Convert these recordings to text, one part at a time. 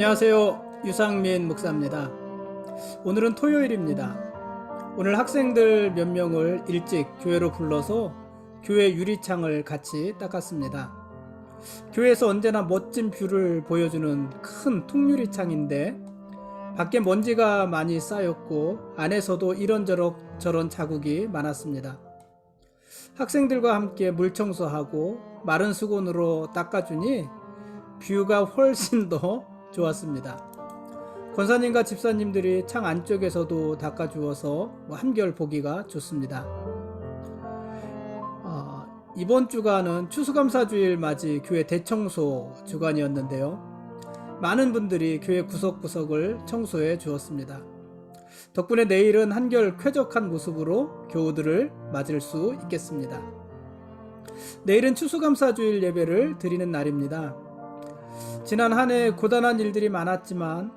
안녕하세요. 유상민 목사입니다. 오늘은 토요일입니다. 오늘 학생들 몇 명을 일찍 교회로 불러서 교회 유리창을 같이 닦았습니다. 교회에서 언제나 멋진 뷰를 보여주는 큰 통유리창인데 밖에 먼지가 많이 쌓였고 안에서도 이런저런 자국이 많았습니다. 학생들과 함께 물 청소하고 마른 수건으로 닦아주니 뷰가 훨씬 더 좋았습니다. 권사님과 집사님들이 창 안쪽에서도 닦아주어서 한결 보기가 좋습니다. 이번 주간은 추수감사주일 맞이 교회 대청소 주간이었는데요. 많은 분들이 교회 구석구석을 청소해 주었습니다. 덕분에 내일은 한결 쾌적한 모습으로 교우들을 맞을 수 있겠습니다. 내일은 추수감사주일 예배를 드리는 날입니다. 지난 한 해 고단한 일들이 많았지만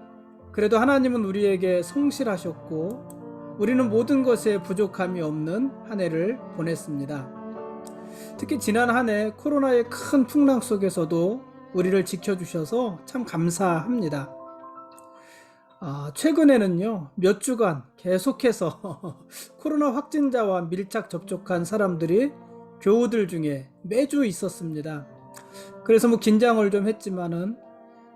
그래도 하나님은 우리에게 성실하셨고 우리는 모든 것에 부족함이 없는 한 해를 보냈습니다. 특히 지난 한 해 코로나의 큰 풍랑 속에서도 우리를 지켜주셔서 참 감사합니다. 최근에는요, 몇 주간 계속해서 코로나 확진자와 밀착 접촉한 사람들이 교우들 중에 매주 있었습니다. 그래서 긴장을 좀 했지만은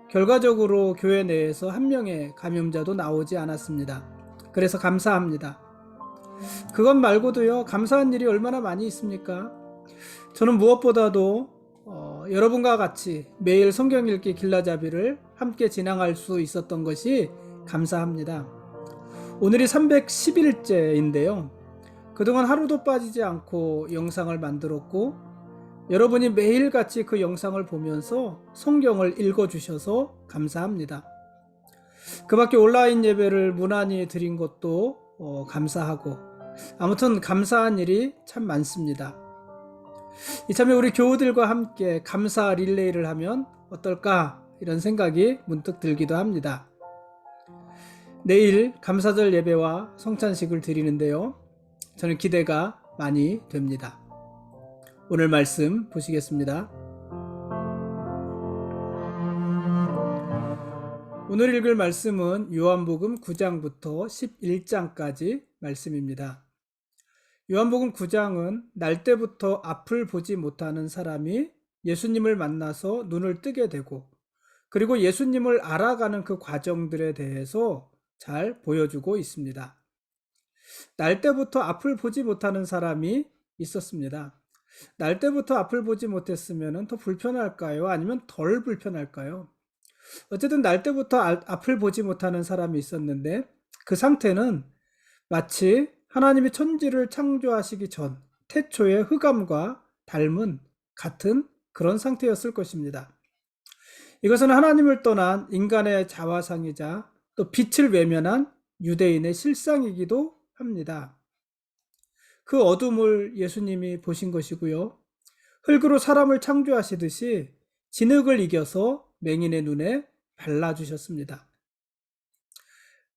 결과적으로 교회 내에서 한 명의 감염자도 나오지 않았습니다. 그래서 감사합니다. 그것 말고도요, 감사한 일이 얼마나 많이 있습니까? 저는 무엇보다도 여러분과 같이 매일 성경 읽기 길라잡이를 함께 진행할 수 있었던 것이 감사합니다. 오늘이 311일째인데요. 그동안 하루도 빠지지 않고 영상을 만들었고 여러분이 매일같이 그 영상을 보면서 성경을 읽어주셔서 감사합니다. 그 밖에 온라인 예배를 무난히 드린 것도 감사하고 아무튼 감사한 일이 참 많습니다. 이참에 우리 교우들과 함께 감사 릴레이를 하면 어떨까 이런 생각이 문득 들기도 합니다. 내일 감사절 예배와 성찬식을 드리는데요. 저는 기대가 많이 됩니다. 오늘 말씀 보시겠습니다. 오늘 읽을 말씀은 요한복음 9장부터 11장까지 말씀입니다. 요한복음 9장은 날 때부터 앞을 보지 못하는 사람이 예수님을 만나서 눈을 뜨게 되고 그리고 예수님을 알아가는 그 과정들에 대해서 잘 보여주고 있습니다. 날 때부터 앞을 보지 못하는 사람이 있었습니다. 날 때부터 앞을 보지 못했으면 더 불편할까요? 아니면 덜 불편할까요? 어쨌든 날 때부터 앞을 보지 못하는 사람이 있었는데 그 상태는 마치 하나님이 천지를 창조하시기 전 태초의 흑암과 닮은 같은 그런 상태였을 것입니다. 이것은 하나님을 떠난 인간의 자화상이자 또 빛을 외면한 유대인의 실상이기도 합니다. 그 어둠을 예수님이 보신 것이고요. 흙으로 사람을 창조하시듯이 진흙을 이겨서 맹인의 눈에 발라주셨습니다.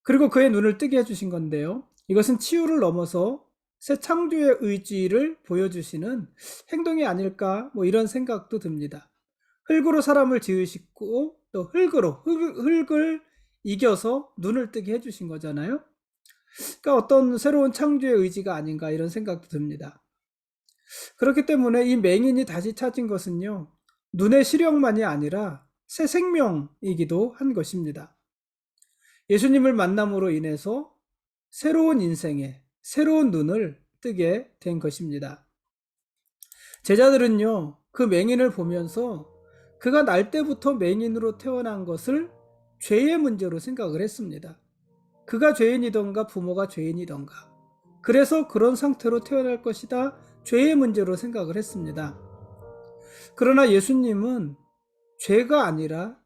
그리고 그의 눈을 뜨게 해주신 건데요. 이것은 치유를 넘어서 새 창조의 의지를 보여주시는 행동이 아닐까 이런 생각도 듭니다. 흙으로 사람을 지으시고 또 흙을 이겨서 눈을 뜨게 해주신 거잖아요. 그러니까 어떤 새로운 창조의 의지가 아닌가 이런 생각도 듭니다. 그렇기 때문에 이 맹인이 다시 찾은 것은요, 눈의 시력만이 아니라 새 생명이기도 한 것입니다. 예수님을 만남으로 인해서 새로운 인생에 새로운 눈을 뜨게 된 것입니다. 제자들은요, 그 맹인을 보면서 그가 날 때부터 맹인으로 태어난 것을 죄의 문제로 생각을 했습니다. 그가 죄인이던가 부모가 죄인이던가 그래서 그런 상태로 태어날 것이다 죄의 문제로 생각을 했습니다. 그러나 예수님은 죄가 아니라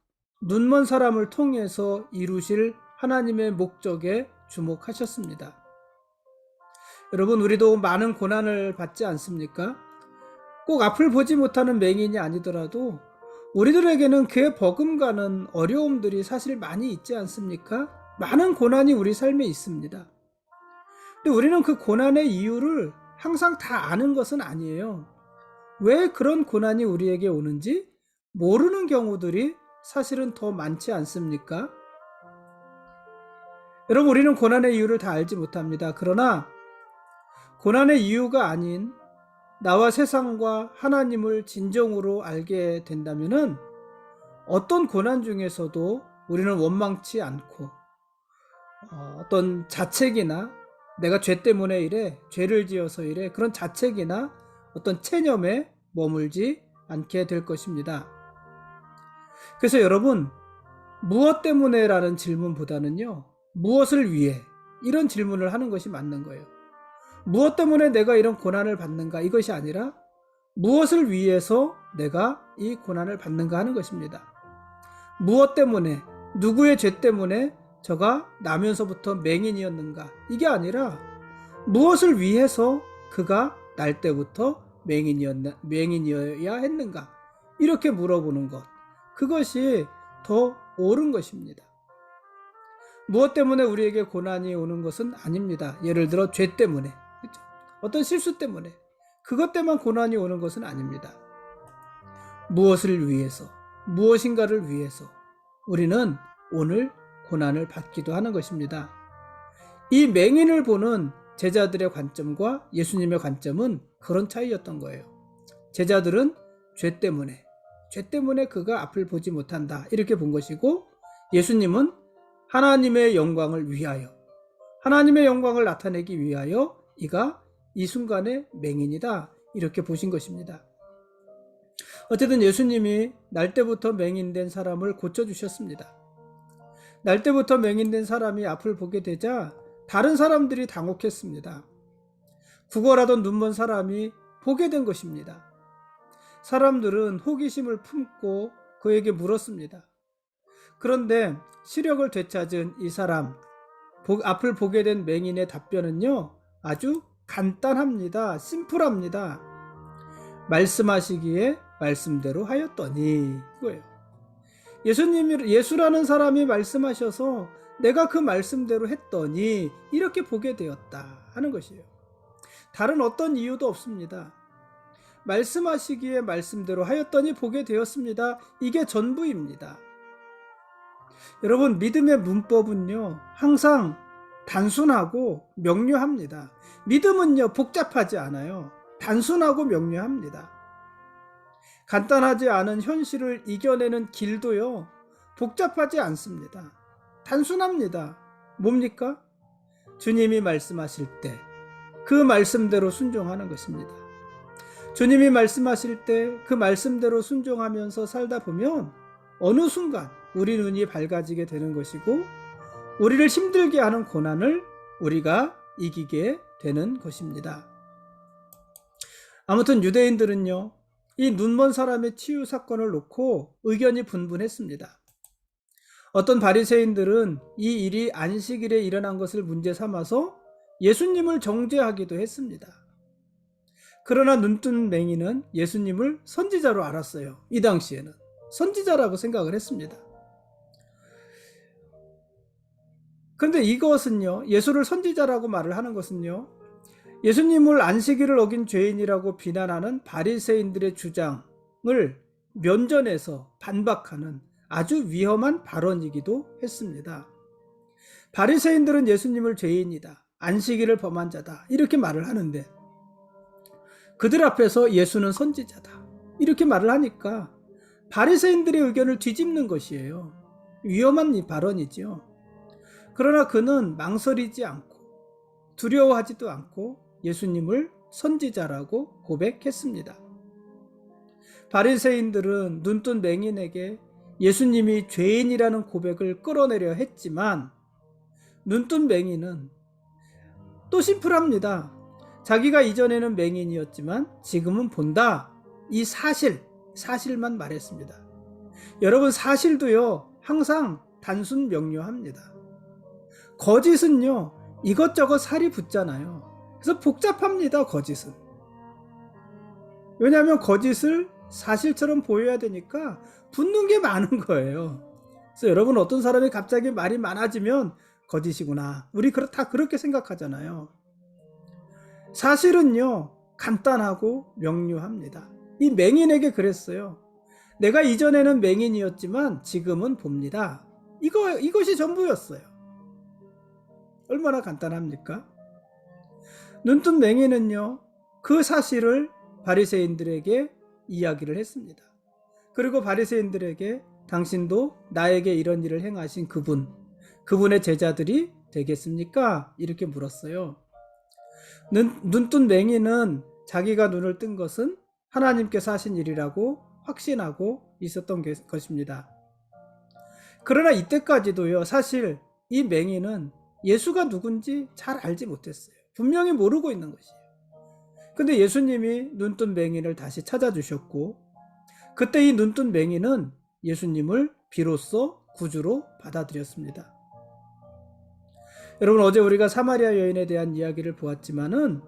눈먼 사람을 통해서 이루실 하나님의 목적에 주목하셨습니다. 여러분, 우리도 많은 고난을 받지 않습니까? 꼭 앞을 보지 못하는 맹인이 아니더라도 우리들에게는 그의 버금가는 어려움들이 사실 많이 있지 않습니까? 많은 고난이 우리 삶에 있습니다. 근데 우리는 그 고난의 이유를 항상 다 아는 것은 아니에요. 왜 그런 고난이 우리에게 오는지 모르는 경우들이 사실은 더 많지 않습니까? 여러분, 우리는 고난의 이유를 다 알지 못합니다. 그러나 고난의 이유가 아닌 나와 세상과 하나님을 진정으로 알게 된다면은 어떤 고난 중에서도 우리는 원망치 않고 어떤 자책이나 내가 죄 때문에 이래, 죄를 지어서 이래, 그런 자책이나 어떤 체념에 머물지 않게 될 것입니다. 그래서 여러분, 무엇 때문에 라는 질문보다는요, 무엇을 위해, 이런 질문을 하는 것이 맞는 거예요. 무엇 때문에 내가 이런 고난을 받는가, 이것이 아니라 무엇을 위해서 내가 이 고난을 받는가 하는 것입니다. 무엇 때문에, 누구의 죄 때문에 저가 나면서부터 맹인이었는가, 이게 아니라 무엇을 위해서 그가 날 때부터 맹인이어야 했는가, 이렇게 물어보는 것, 그것이 더 옳은 것입니다. 무엇 때문에 우리에게 고난이 오는 것은 아닙니다. 예를 들어 죄 때문에, 그렇죠? 어떤 실수 때문에, 그것 때문에 고난이 오는 것은 아닙니다. 무엇을 위해서, 무엇인가를 위해서 우리는 오늘 고난을 받기도 하는 것입니다. 이 맹인을 보는 제자들의 관점과 예수님의 관점은 그런 차이였던 거예요. 제자들은 죄 때문에 그가 앞을 보지 못한다, 이렇게 본 것이고, 예수님은 하나님의 영광을 위하여, 하나님의 영광을 나타내기 위하여 이가 이 순간에 맹인이다, 이렇게 보신 것입니다. 어쨌든 예수님이 날 때부터 맹인된 사람을 고쳐주셨습니다. 날 때부터 맹인된 사람이 앞을 보게 되자 다른 사람들이 당혹했습니다. 구걸하던 눈먼 사람이 보게 된 것입니다. 사람들은 호기심을 품고 그에게 물었습니다. 그런데 시력을 되찾은 이 사람, 앞을 보게 된 맹인의 답변은요, 아주 간단합니다. 심플합니다. 말씀하시기에 말씀대로 하였더니, 그거예요. 예수라는 사람이 말씀하셔서 내가 그 말씀대로 했더니 이렇게 보게 되었다 하는 것이에요. 다른 어떤 이유도 없습니다. 말씀하시기에 말씀대로 하였더니 보게 되었습니다. 이게 전부입니다. 여러분, 믿음의 문법은요, 항상 단순하고 명료합니다. 믿음은요, 복잡하지 않아요. 단순하고 명료합니다. 간단하지 않은 현실을 이겨내는 길도요, 복잡하지 않습니다. 단순합니다. 뭡니까? 주님이 말씀하실 때 그 말씀대로 순종하는 것입니다. 주님이 말씀하실 때 그 말씀대로 순종하면서 살다 보면 어느 순간 우리 눈이 밝아지게 되는 것이고, 우리를 힘들게 하는 고난을 우리가 이기게 되는 것입니다. 아무튼 유대인들은요, 이 눈먼 사람의 치유 사건을 놓고 의견이 분분했습니다. 어떤 바리새인들은 이 일이 안식일에 일어난 것을 문제 삼아서 예수님을 정죄하기도 했습니다. 그러나 눈뜬 맹인은 예수님을 선지자로 알았어요. 이 당시에는 선지자라고 생각을 했습니다. 그런데 이것은요, 예수를 선지자라고 말을 하는 것은요, 예수님을 안식일을 어긴 죄인이라고 비난하는 바리새인들의 주장을 면전에서 반박하는 아주 위험한 발언이기도 했습니다. 바리새인들은 예수님을 죄인이다, 안식일을 범한 자다, 이렇게 말을 하는데, 그들 앞에서 예수는 선지자다, 이렇게 말을 하니까 바리새인들의 의견을 뒤집는 것이에요. 위험한 발언이지요. 그러나 그는 망설이지 않고 두려워하지도 않고 예수님을 선지자라고 고백했습니다. 바리새인들은 눈뜬 맹인에게 예수님이 죄인이라는 고백을 끌어내려 했지만, 눈뜬 맹인은 또 심플합니다. 자기가 이전에는 맹인이었지만 지금은 본다, 이 사실만 말했습니다. 여러분, 사실도요, 항상 단순 명료합니다. 거짓은요, 이것저것 살이 붙잖아요. 그래서 복잡합니다, 거짓은. 왜냐하면 거짓을 사실처럼 보여야 되니까 붙는 게 많은 거예요. 그래서 여러분, 어떤 사람이 갑자기 말이 많아지면 거짓이구나, 우리 다 그렇게 생각하잖아요. 사실은요, 간단하고 명료합니다. 이 맹인에게 그랬어요. 내가 이전에는 맹인이었지만 지금은 봅니다. 이것이 전부였어요. 얼마나 간단합니까? 눈뜬 맹인은요, 그 사실을 바리새인들에게 이야기를 했습니다. 그리고 바리새인들에게 당신도 나에게 이런 일을 행하신 그분의 제자들이 되겠습니까? 이렇게 물었어요. 눈뜬 맹인은 자기가 눈을 뜬 것은 하나님께서 하신 일이라고 확신하고 있었던 것입니다. 그러나 이때까지도요, 사실 이 맹인은 예수가 누군지 잘 알지 못했어요. 분명히 모르고 있는 것이에요. 근데 예수님이 눈뜬 맹인을 다시 찾아주셨고, 그때 이 눈뜬 맹인은 예수님을 비로소 구주로 받아들였습니다. 여러분, 어제 우리가 사마리아 여인에 대한 이야기를 보았지만은,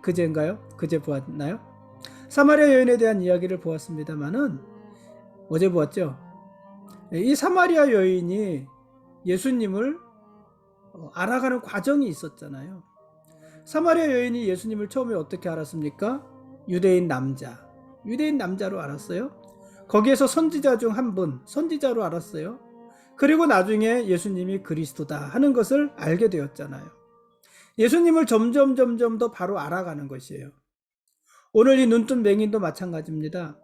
그제인가요? 그제 보았나요? 사마리아 여인에 대한 이야기를 보았습니다만은, 어제 보았죠? 이 사마리아 여인이 예수님을 알아가는 과정이 있었잖아요. 사마리아 여인이 예수님을 처음에 어떻게 알았습니까? 유대인 남자로 알았어요. 거기에서 선지자 중 한 분, 선지자로 알았어요. 그리고 나중에 예수님이 그리스도다 하는 것을 알게 되었잖아요. 예수님을 점점 더 바로 알아가는 것이에요. 오늘 이 눈뜬 맹인도 마찬가지입니다.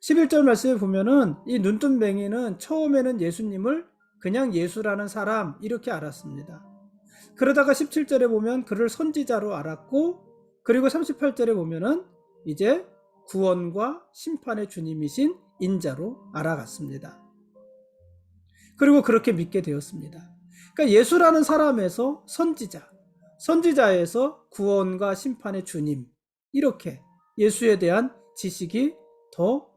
11절 말씀에 보면은 이 눈뜬 맹인은 처음에는 예수님을 그냥 예수라는 사람 이렇게 알았습니다. 그러다가 17절에 보면 그를 선지자로 알았고, 그리고 38절에 보면은 이제 구원과 심판의 주님이신 인자로 알아갔습니다. 그리고 그렇게 믿게 되었습니다. 그러니까 예수라는 사람에서 선지자에서 구원과 심판의 주님, 이렇게 예수에 대한 지식이 더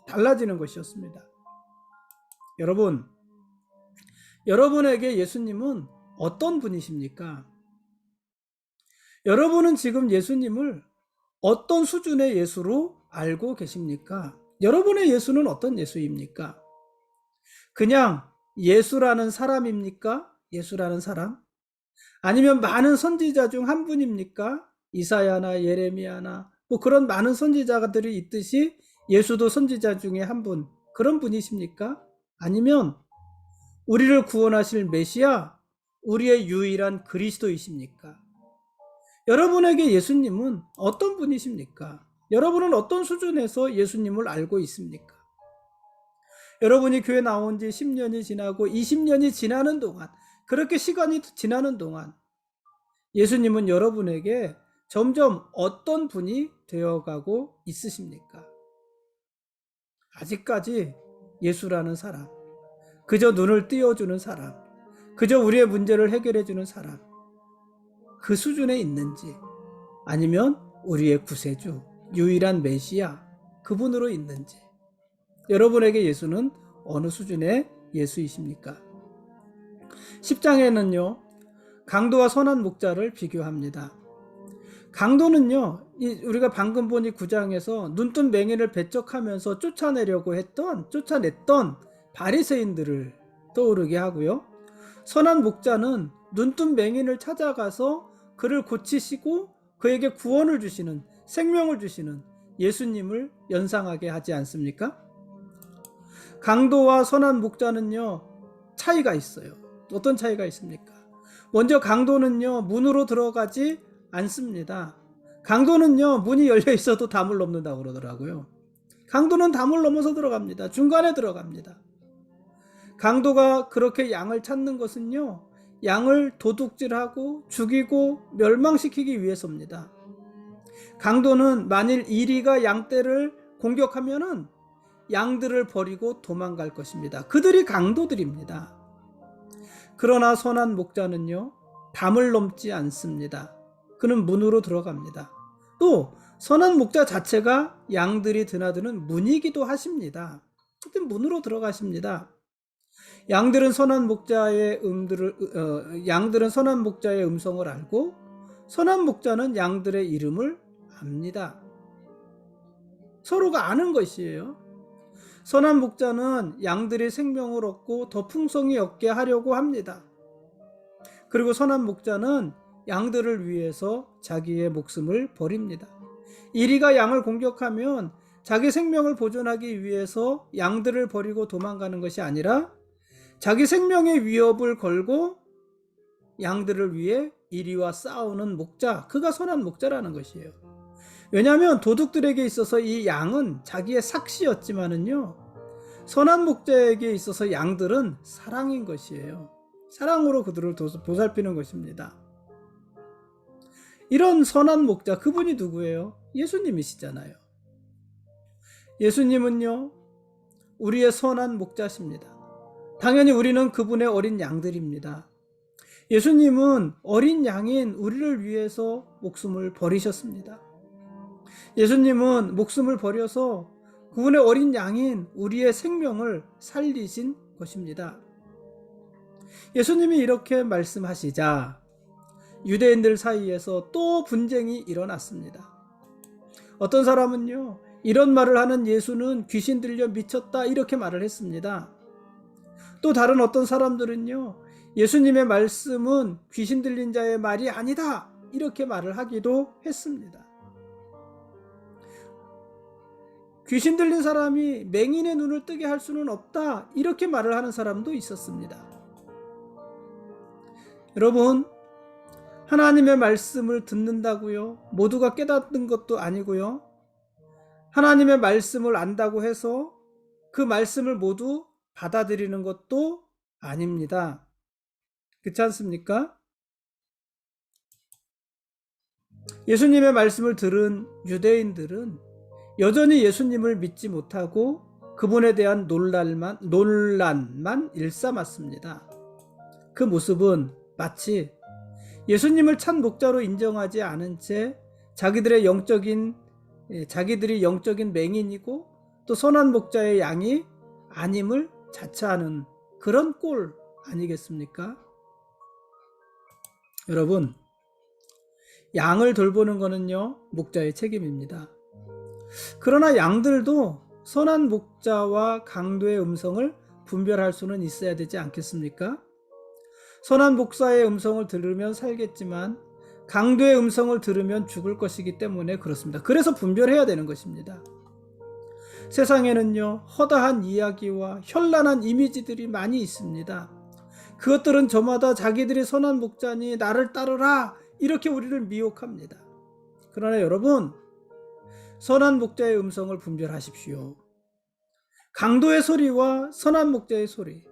달라지는 것이었습니다. 여러분에게 예수님은 어떤 분이십니까? 여러분은 지금 예수님을 어떤 수준의 예수로 알고 계십니까? 여러분의 예수는 어떤 예수입니까? 그냥 예수라는 사람입니까? 예수라는 사람? 아니면 많은 선지자 중 한 분입니까? 이사야나 예레미야나 뭐 그런 많은 선지자들이 있듯이 예수도 선지자 중에 한 분, 그런 분이십니까? 아니면 우리를 구원하실 메시아, 우리의 유일한 그리스도이십니까? 여러분에게 예수님은 어떤 분이십니까? 여러분은 어떤 수준에서 예수님을 알고 있습니까? 여러분이 교회 나온 지 10년이 지나고 20년이 지나는 동안, 그렇게 시간이 지나는 동안 예수님은 여러분에게 점점 어떤 분이 되어가고 있으십니까? 아직까지 예수라는 사람, 그저 눈을 띄워주는 사람, 그저 우리의 문제를 해결해주는 사람, 그 수준에 있는지, 아니면 우리의 구세주, 유일한 메시아, 그분으로 있는지, 여러분에게 예수는 어느 수준의 예수이십니까? 10장에는요, 강도와 선한 목자를 비교합니다. 강도는요, 우리가 방금 본 이 9장에서 눈뜬 맹인을 배척하면서 쫓아냈던 바리새인들을 떠오르게 하고요. 선한 목자는 눈뜬 맹인을 찾아가서 그를 고치시고 그에게 구원을 주시는, 생명을 주시는 예수님을 연상하게 하지 않습니까? 강도와 선한 목자는요, 차이가 있어요. 어떤 차이가 있습니까? 먼저 강도는요, 문으로 들어가지 않습니다. 강도는요, 문이 열려 있어도 담을 넘는다고 그러더라고요. 강도는 담을 넘어서 들어갑니다. 중간에 들어갑니다. 강도가 그렇게 양을 찾는 것은요, 양을 도둑질하고 죽이고 멸망시키기 위해서입니다. 강도는 만일 이리가 양떼를 공격하면은 양들을 버리고 도망갈 것입니다. 그들이 강도들입니다. 그러나 선한 목자는요, 담을 넘지 않습니다. 그는 문으로 들어갑니다. 또 선한 목자 자체가 양들이 드나드는 문이기도 하십니다. 하여튼 문으로 들어가십니다. 양들은 선한 목자의 음성을 알고 선한 목자는 양들의 이름을 압니다. 서로가 아는 것이에요. 선한 목자는 양들이 생명을 얻고 더 풍성히 얻게 하려고 합니다. 그리고 선한 목자는 양들을 위해서 자기의 목숨을 버립니다. 이리가 양을 공격하면 자기 생명을 보존하기 위해서 양들을 버리고 도망가는 것이 아니라 자기 생명의 위협을 걸고 양들을 위해 이리와 싸우는 목자, 그가 선한 목자라는 것이에요. 왜냐하면 도둑들에게 있어서 이 양은 자기의 삭시였지만은요, 선한 목자에게 있어서 양들은 사랑인 것이에요. 사랑으로 그들을 보살피는 것입니다. 이런 선한 목자, 그분이 누구예요? 예수님이시잖아요. 예수님은요, 우리의 선한 목자십니다. 당연히 우리는 그분의 어린 양들입니다. 예수님은 어린 양인 우리를 위해서 목숨을 버리셨습니다. 예수님은 목숨을 버려서 그분의 어린 양인 우리의 생명을 살리신 것입니다. 예수님이 이렇게 말씀하시자 유대인들 사이에서 또 분쟁이 일어났습니다. 어떤 사람은요, 이런 말을 하는 예수는 귀신 들려 미쳤다, 이렇게 말을 했습니다. 또 다른 어떤 사람들은요, 예수님의 말씀은 귀신 들린 자의 말이 아니다, 이렇게 말을 하기도 했습니다. 귀신 들린 사람이 맹인의 눈을 뜨게 할 수는 없다, 이렇게 말을 하는 사람도 있었습니다. 여러분, 하나님의 말씀을 듣는다고요, 모두가 깨닫는 것도 아니고요, 하나님의 말씀을 안다고 해서 그 말씀을 모두 받아들이는 것도 아닙니다. 그렇지 않습니까? 예수님의 말씀을 들은 유대인들은 여전히 예수님을 믿지 못하고 그분에 대한 논란만 일삼았습니다. 그 모습은 마치 예수님을 참 목자로 인정하지 않은 채 자기들이 영적인 맹인이고 또 선한 목자의 양이 아님을 자처하는 그런 꼴 아니겠습니까? 여러분, 양을 돌보는 것은요, 목자의 책임입니다. 그러나 양들도 선한 목자와 강도의 음성을 분별할 수는 있어야 되지 않겠습니까? 선한 목자의 음성을 들으면 살겠지만 강도의 음성을 들으면 죽을 것이기 때문에 그렇습니다. 그래서 분별해야 되는 것입니다. 세상에는요, 허다한 이야기와 현란한 이미지들이 많이 있습니다. 그것들은 저마다 자기들이 선한 목자니 나를 따르라, 이렇게 우리를 미혹합니다. 그러나 여러분, 선한 목자의 음성을 분별하십시오. 강도의 소리와 선한 목자의 소리,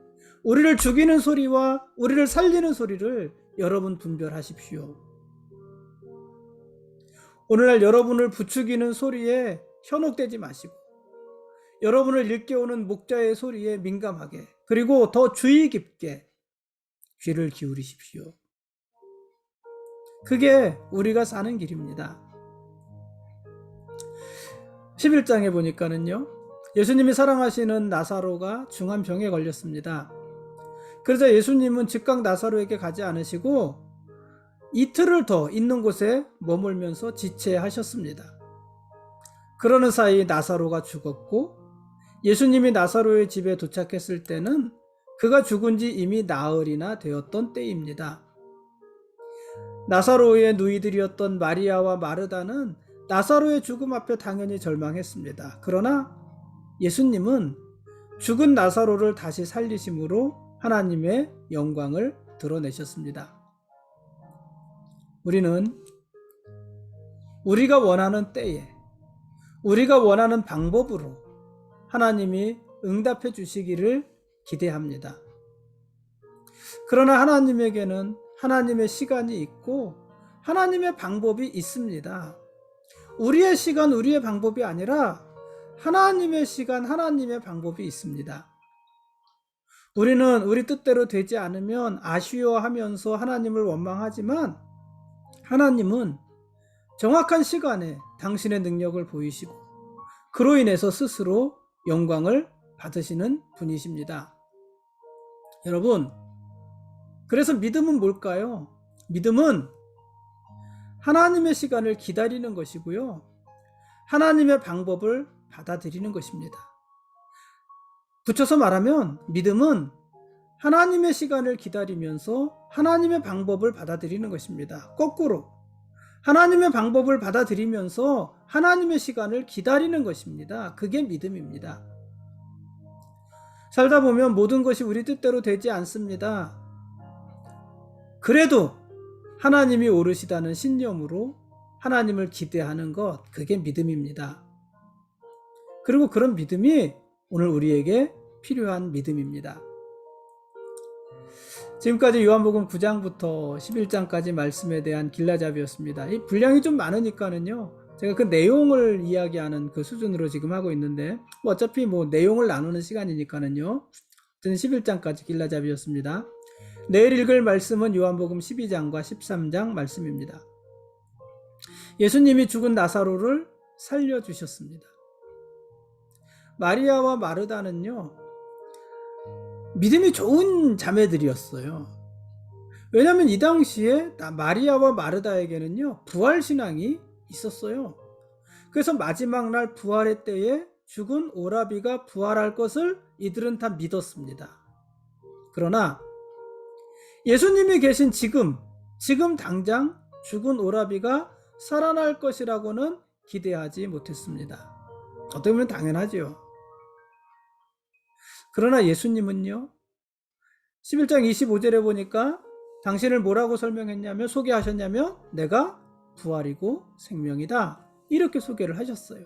우리를 죽이는 소리와 우리를 살리는 소리를 여러분 분별하십시오. 오늘날 여러분을 부추기는 소리에 현혹되지 마시고 여러분을 일깨우는 목자의 소리에 민감하게, 그리고 더 주의 깊게 귀를 기울이십시오. 그게 우리가 사는 길입니다. 11장에 보니까는요, 예수님이 사랑하시는 나사로가 중한 병에 걸렸습니다. 그래서 예수님은 즉각 나사로에게 가지 않으시고 이틀을 더 있는 곳에 머물면서 지체하셨습니다. 그러는 사이 나사로가 죽었고 예수님이 나사로의 집에 도착했을 때는 그가 죽은 지 이미 나흘이나 되었던 때입니다. 나사로의 누이들이었던 마리아와 마르다는 나사로의 죽음 앞에 당연히 절망했습니다. 그러나 예수님은 죽은 나사로를 다시 살리심으로 하나님의 영광을 드러내셨습니다. 우리는 우리가 원하는 때에 우리가 원하는 방법으로 하나님이 응답해 주시기를 기대합니다. 그러나 하나님에게는 하나님의 시간이 있고 하나님의 방법이 있습니다. 우리의 시간, 우리의 방법이 아니라 하나님의 시간, 하나님의 방법이 있습니다. 우리는 우리 뜻대로 되지 않으면 아쉬워하면서 하나님을 원망하지만 하나님은 정확한 시간에 당신의 능력을 보이시고 그로 인해서 스스로 영광을 받으시는 분이십니다. 여러분, 그래서 믿음은 뭘까요? 믿음은 하나님의 시간을 기다리는 것이고요, 하나님의 방법을 받아들이는 것입니다. 붙여서 말하면 믿음은 하나님의 시간을 기다리면서 하나님의 방법을 받아들이는 것입니다. 거꾸로 하나님의 방법을 받아들이면서 하나님의 시간을 기다리는 것입니다. 그게 믿음입니다. 살다 보면 모든 것이 우리 뜻대로 되지 않습니다. 그래도 하나님이 오르시다는 신념으로 하나님을 기대하는 것, 그게 믿음입니다. 그리고 그런 믿음이 오늘 우리에게 필요한 믿음입니다. 지금까지 요한복음 9장부터 11장까지 말씀에 대한 길라잡이였습니다. 이 분량이 좀 많으니까는요, 제가 그 내용을 이야기하는 그 수준으로 지금 하고 있는데, 어차피 내용을 나누는 시간이니까는요, 11장까지 길라잡이였습니다. 내일 읽을 말씀은 요한복음 12장과 13장 말씀입니다. 예수님이 죽은 나사로를 살려주셨습니다. 마리아와 마르다는요, 믿음이 좋은 자매들이었어요. 왜냐하면 이 당시에 마리아와 마르다에게는요, 부활신앙이 있었어요. 그래서 마지막 날 부활의 때에 죽은 오라비가 부활할 것을 이들은 다 믿었습니다. 그러나 예수님이 계신 지금 당장 죽은 오라비가 살아날 것이라고는 기대하지 못했습니다. 어떻게 보면 당연하죠. 그러나 예수님은요, 11장 25절에 보니까 당신을 뭐라고 설명했냐면, 소개하셨냐면, 내가 부활이고 생명이다, 이렇게 소개를 하셨어요.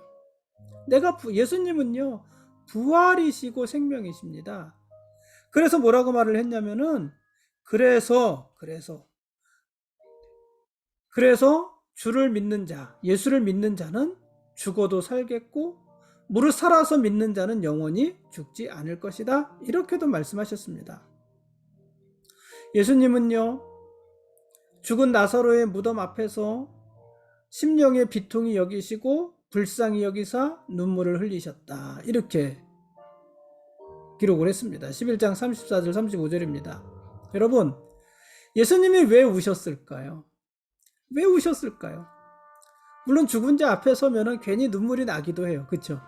예수님은요, 부활이시고 생명이십니다. 그래서 뭐라고 말을 했냐면은, 그래서 주를 믿는 자, 예수를 믿는 자는 죽어도 살겠고 무릇 살아서 믿는 자는 영원히 죽지 않을 것이다, 이렇게도 말씀하셨습니다. 예수님은요, 죽은 나사로의 무덤 앞에서 심령의 비통이 여기시고 불쌍히 여기사 눈물을 흘리셨다, 이렇게 기록을 했습니다. 11장 34절 35절입니다. 여러분, 예수님이 왜 우셨을까요? 왜 우셨을까요? 물론 죽은 자 앞에 서면은 괜히 눈물이 나기도 해요. 그렇죠?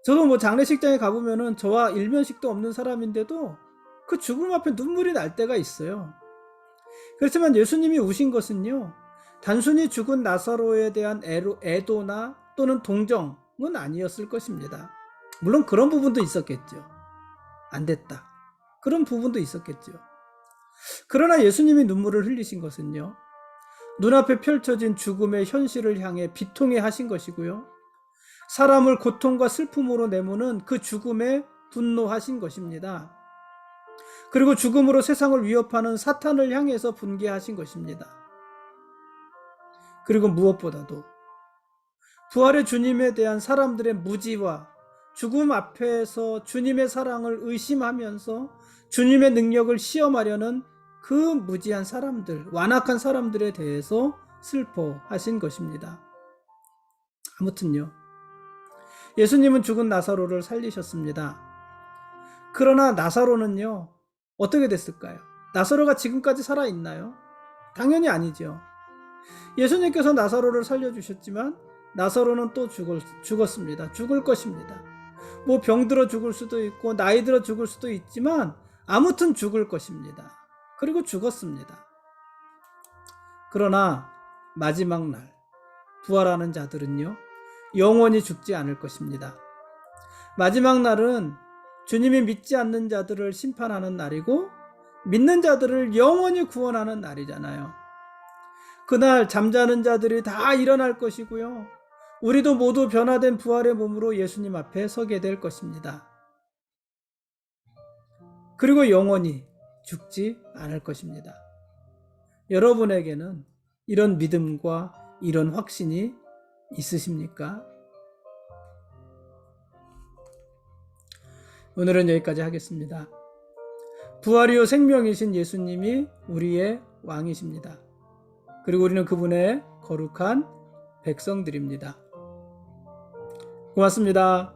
저도 장례식장에 가보면은 저와 일면식도 없는 사람인데도 그 죽음 앞에 눈물이 날 때가 있어요. 그렇지만 예수님이 우신 것은요, 단순히 죽은 나사로에 대한 애도나 또는 동정은 아니었을 것입니다. 물론 그런 부분도 있었겠죠. 안 됐다, 그런 부분도 있었겠죠. 그러나 예수님이 눈물을 흘리신 것은요, 눈앞에 펼쳐진 죽음의 현실을 향해 비통해 하신 것이고요, 사람을 고통과 슬픔으로 내모는 그 죽음에 분노하신 것입니다. 그리고 죽음으로 세상을 위협하는 사탄을 향해서 분개하신 것입니다. 그리고 무엇보다도 부활의 주님에 대한 사람들의 무지와 죽음 앞에서 주님의 사랑을 의심하면서 주님의 능력을 시험하려는 그 무지한 사람들, 완악한 사람들에 대해서 슬퍼하신 것입니다. 아무튼요, 예수님은 죽은 나사로를 살리셨습니다. 그러나 나사로는요, 어떻게 됐을까요? 나사로가 지금까지 살아있나요? 당연히 아니죠. 예수님께서 나사로를 살려주셨지만 나사로는 또 죽었습니다. 죽을 것입니다. 병들어 죽을 수도 있고 나이 들어 죽을 수도 있지만 아무튼 죽을 것입니다. 그리고 죽었습니다. 그러나 마지막 날 부활하는 자들은요, 영원히 죽지 않을 것입니다. 마지막 날은 주님이 믿지 않는 자들을 심판하는 날이고 믿는 자들을 영원히 구원하는 날이잖아요. 그날 잠자는 자들이 다 일어날 것이고요, 우리도 모두 변화된 부활의 몸으로 예수님 앞에 서게 될 것입니다. 그리고 영원히 죽지 않을 것입니다. 여러분에게는 이런 믿음과 이런 확신이 있으십니까? 오늘은 여기까지 하겠습니다. 부활이요 생명이신 예수님이 우리의 왕이십니다. 그리고 우리는 그분의 거룩한 백성들입니다. 고맙습니다.